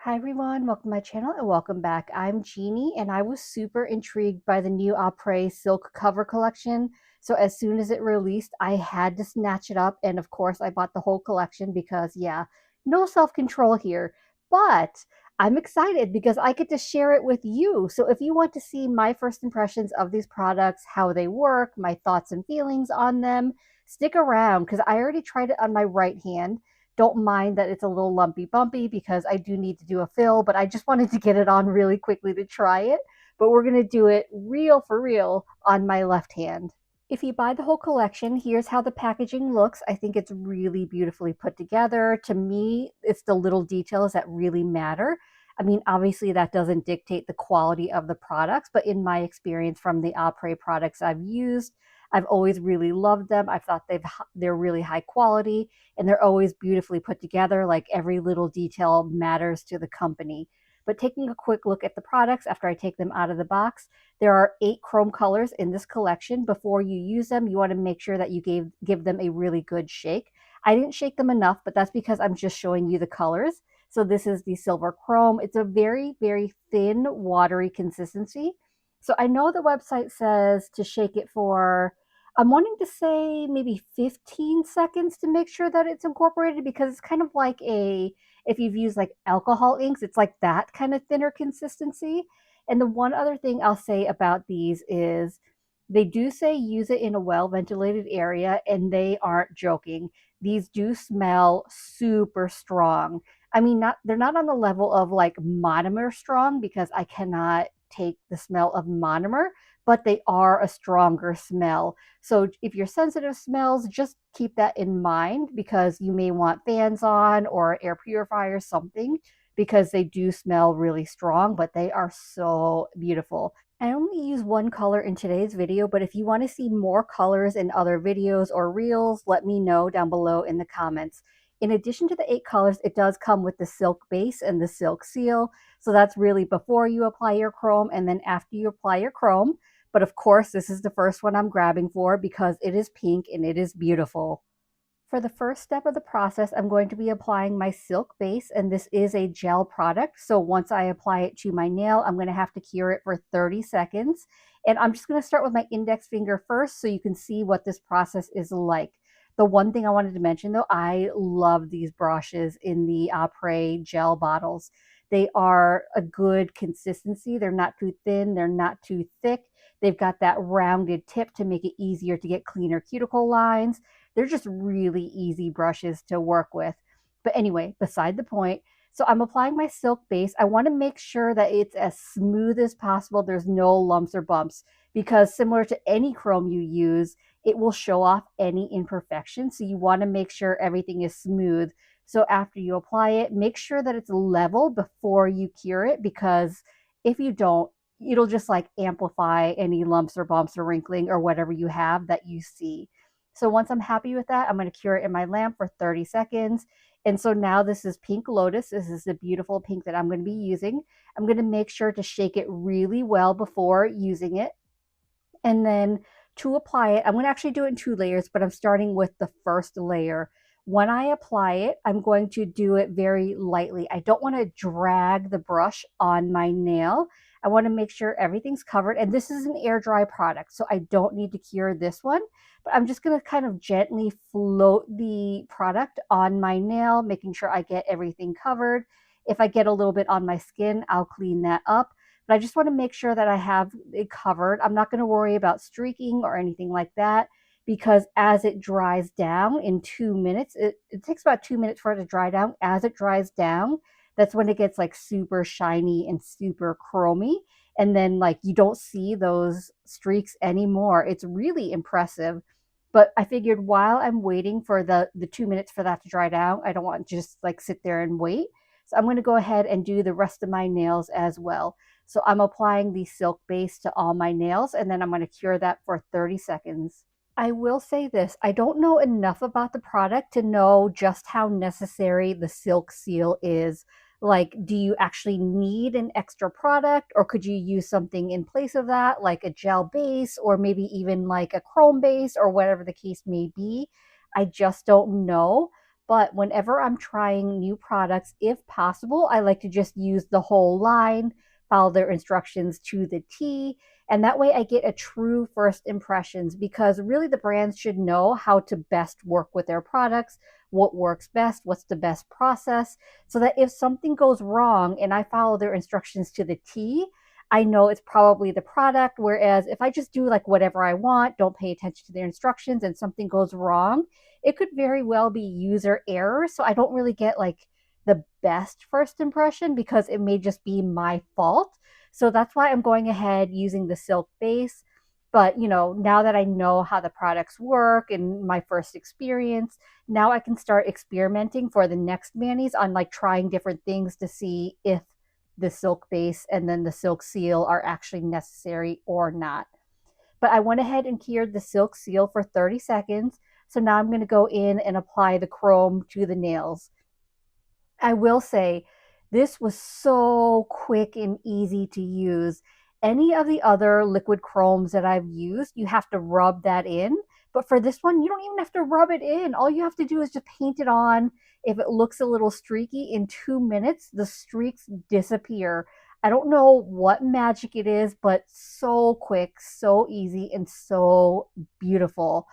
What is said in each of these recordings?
Hi everyone, welcome to my channel and welcome back. I'm Jeannie and I was super intrigued by the new Apres Silk cover collection. So as soon as it released, I had to snatch it up, and of course I bought the whole collection because yeah, no self-control here. But I'm excited because I get to share it with you. So if you want to see my first impressions of these products, how they work, my thoughts and feelings on them, stick around because I already tried it on my right hand. Don't mind that it's a little lumpy bumpy because I do need to do a fill, but I just wanted to get it on really quickly to try it. But we're going to do it real for real on my left hand. If you buy the whole collection, here's how the packaging looks. I think it's really beautifully put together. To me, it's the little details that really matter. I mean, obviously that doesn't dictate the quality of the products, but in my experience from the Apres products I've used, I've always really loved them. I've thought they're really high quality and they're always beautifully put together. Like every little detail matters to the company. But taking a quick look at the products after I take them out of the box, there are 8 chrome colors in this collection. Before you use them, you want to make sure that you give them a really good shake. I didn't shake them enough, but that's because I'm just showing you the colors. So this is the silver chrome. It's a very, very thin, watery consistency. So I know the website says to shake it for, I'm wanting to say maybe 15 seconds to make sure that it's incorporated, because it's kind of like if you've used like alcohol inks, it's like that kind of thinner consistency. And the one other thing I'll say about these is they do say use it in a well ventilated area, and they aren't joking. These do smell super strong. I mean, not they're not on the level of like monomer strong because I cannot take the smell of monomer, but they are a stronger smell. So if you're sensitive smells, just keep that in mind because you may want fans on or air purifier, something, because they do smell really strong, but they are so beautiful. I only use one color in today's video, but if you want to see more colors in other videos or reels, let me know down below in the comments. In addition to the 8 colors, it does come with the silk base and the silk seal. So that's really before you apply your chrome and then after you apply your chrome. But of course, this is the first one I'm grabbing for because it is pink and it is beautiful. For the first step of the process, I'm going to be applying my silk base, and this is a gel product. So once I apply it to my nail, I'm going to have to cure it for 30 seconds. And I'm just going to start with my index finger first so you can see what this process is like. The one thing I wanted to mention though, I love these brushes in the Apres gel bottles. They are a good consistency. They're not too thin, they're not too thick. They've got that rounded tip to make it easier to get cleaner cuticle lines. They're just really easy brushes to work with. But anyway, beside the point. So I'm applying my silk base. I want to make sure that it's as smooth as possible. There's no lumps or bumps because similar to any chrome you use, it will show off any imperfections. So you want to make sure everything is smooth. So after you apply it, make sure that it's level before you cure it, because if you don't, it'll just like amplify any lumps or bumps or wrinkling or whatever you have that you see. So once I'm happy with that, I'm going to cure it in my lamp for 30 seconds. And so now this is Pink Lotus. This is the beautiful pink that I'm going to be using. I'm going to make sure to shake it really well before using it. And then to apply it, I'm going to actually do it in 2 layers, but I'm starting with the first layer. When I apply it, I'm going to do it very lightly. I don't want to drag the brush on my nail. I want to make sure everything's covered. And this is an air dry product, so I don't need to cure this one. But I'm just going to kind of gently float the product on my nail, making sure I get everything covered. If I get a little bit on my skin, I'll clean that up. But I just want to make sure that I have it covered. I'm not going to worry about streaking or anything like that, because as it dries down in 2 minutes, it takes about 2 minutes for it to dry down. As it dries down, that's when it gets like super shiny and super chromy. And then like you don't see those streaks anymore. It's really impressive. But I figured while I'm waiting for the 2 minutes for that to dry down, I don't want to just like sit there and wait. So I'm going to go ahead and do the rest of my nails as well. So I'm applying the silk base to all my nails, and then I'm going to cure that for 30 seconds. I will say this, I don't know enough about the product to know just how necessary the silk seal is. Like, do you actually need an extra product, or could you use something in place of that, like a gel base, or maybe even like a chrome base, or whatever the case may be? I just don't know. But whenever I'm trying new products, if possible, I like to just use the whole line, follow their instructions to the T, and that way I get a true first impressions because really the brands should know how to best work with their products, what works best, what's the best process, so that if something goes wrong and I follow their instructions to the T, I know it's probably the product. Whereas if I just do like whatever I want, don't pay attention to their instructions, and something goes wrong, it could very well be user error. So I don't really get like the best first impression because it may just be my fault. So that's why I'm going ahead using the silk base. But now that I know how the products work and my first experience, now I can start experimenting for the next manis on like trying different things to see if the silk base and then the silk seal are actually necessary or not. But I went ahead and cured the silk seal for 30 seconds. So now I'm going to go in and apply the chrome to the nails. I will say this was so quick and easy to use. Any of the other liquid chromes that I've used, you have to rub that in. But for this one, you don't even have to rub it in. All you have to do is just paint it on. If it looks a little streaky, in 2 minutes, the streaks disappear. I don't know what magic it is, but so quick, so easy, and so beautiful.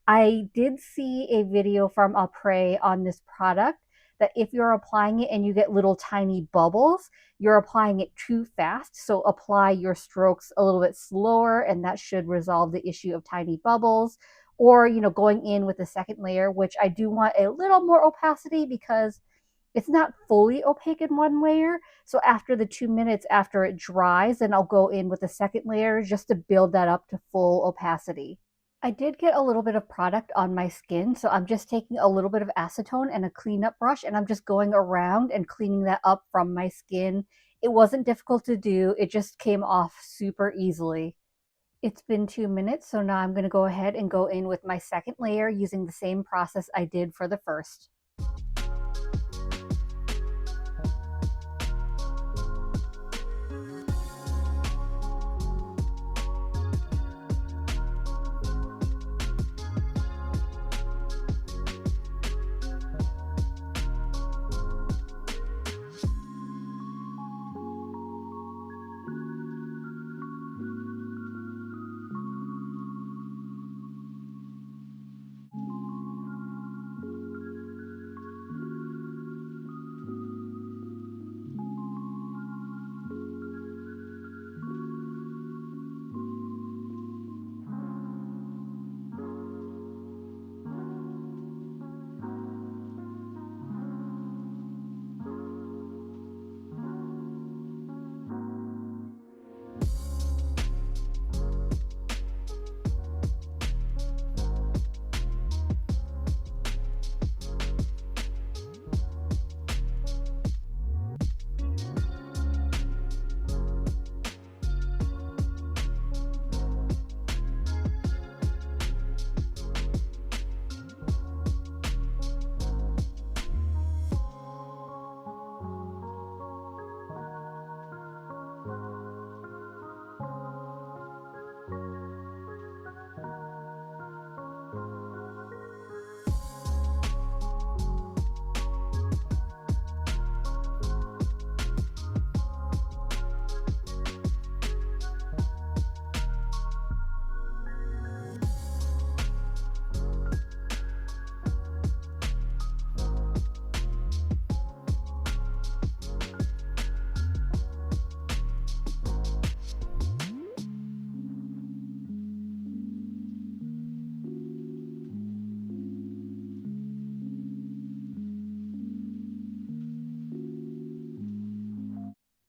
I did see a video from Apres on this product that if you're applying it and you get little tiny bubbles, you're applying it too fast. So apply your strokes a little bit slower, and that should resolve the issue of tiny bubbles. Or, going in with a second layer, which I do want a little more opacity because it's not fully opaque in one layer. So after the 2 minutes after it dries, then I'll go in with a second layer just to build that up to full opacity. I did get a little bit of product on my skin, so I'm just taking a little bit of acetone and a cleanup brush, and I'm just going around and cleaning that up from my skin. It wasn't difficult to do, it just came off super easily. It's been 2 minutes, so now I'm going to go ahead and go in with my second layer using the same process I did for the first.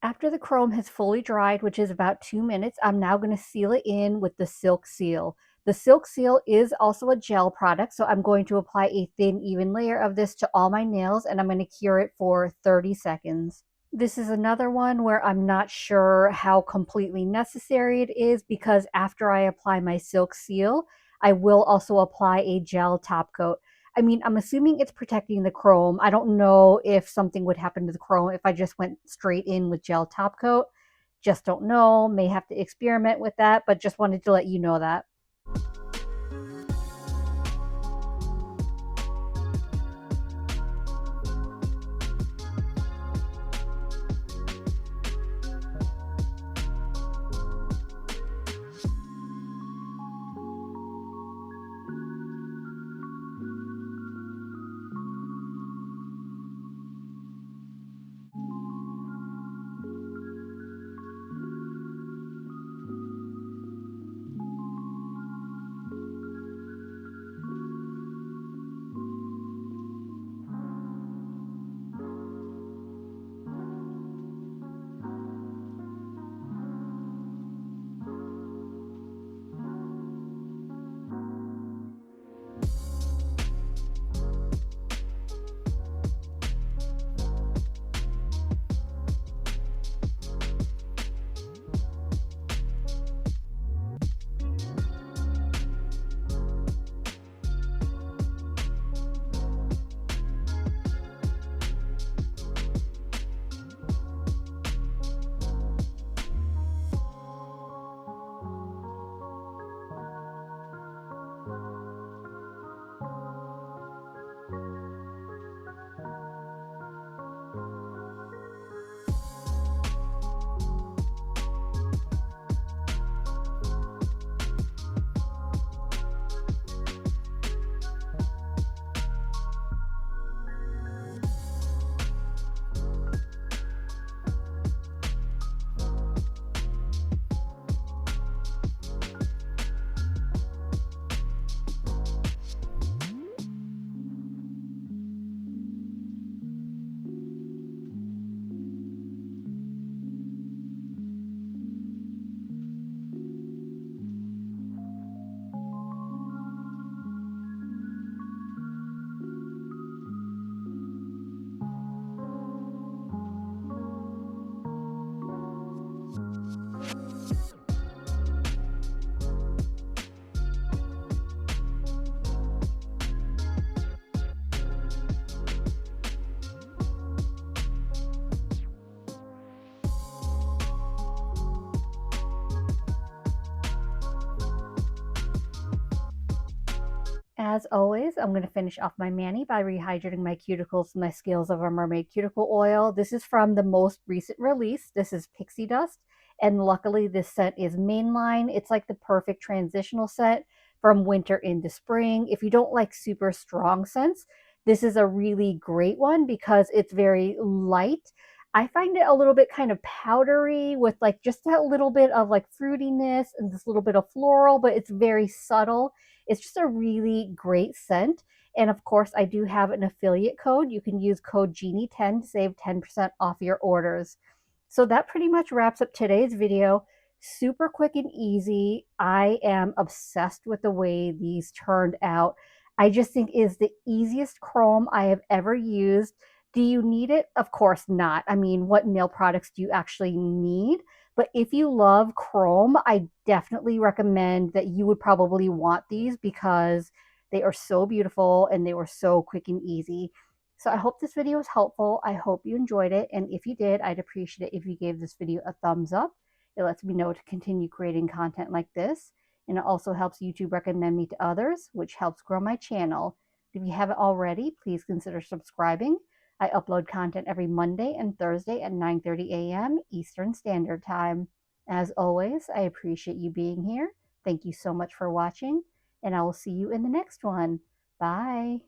After the chrome has fully dried, which is about 2 minutes, I'm now going to seal it in with the silk seal. The silk seal is also a gel product, so I'm going to apply a thin, even layer of this to all my nails, and I'm going to cure it for 30 seconds. This is another one where I'm not sure how completely necessary it is because after I apply my silk seal, I will also apply a gel top coat. I mean, I'm assuming it's protecting the chrome. I don't know if something would happen to the chrome if I just went straight in with gel top coat. Just don't know. May have to experiment with that, but just wanted to let you know that. As always, I'm going to finish off my mani by rehydrating my cuticles with my Scales of a Mermaid cuticle oil. This is from the most recent release. This is Pixie Dust, and luckily this scent is mainline. It's like the perfect transitional scent from winter into spring. If you don't like super strong scents, this is a really great one because it's very light. I find it a little bit kind of powdery with like just that little bit of like fruitiness and this little bit of floral, but it's very subtle. It's just a really great scent. And of course, I do have an affiliate code. You can use code Genie10 to save 10% off your orders. So that pretty much wraps up today's video. Super quick and easy. I am obsessed with the way these turned out. I just think is the easiest chrome I have ever used. Do you need it? Of course not. I mean, what nail products do you actually need? But if you love chrome, I definitely recommend that you would probably want these because they are so beautiful and they were so quick and easy. So I hope this video was helpful. I hope you enjoyed it. And if you did, I'd appreciate it if you gave this video a thumbs up. It lets me know to continue creating content like this. And it also helps YouTube recommend me to others, which helps grow my channel. If you haven't already, please consider subscribing. I upload content every Monday and Thursday at 9:30 a.m. Eastern Standard Time. As always, I appreciate you being here. Thank you so much for watching, and I will see you in the next one. Bye.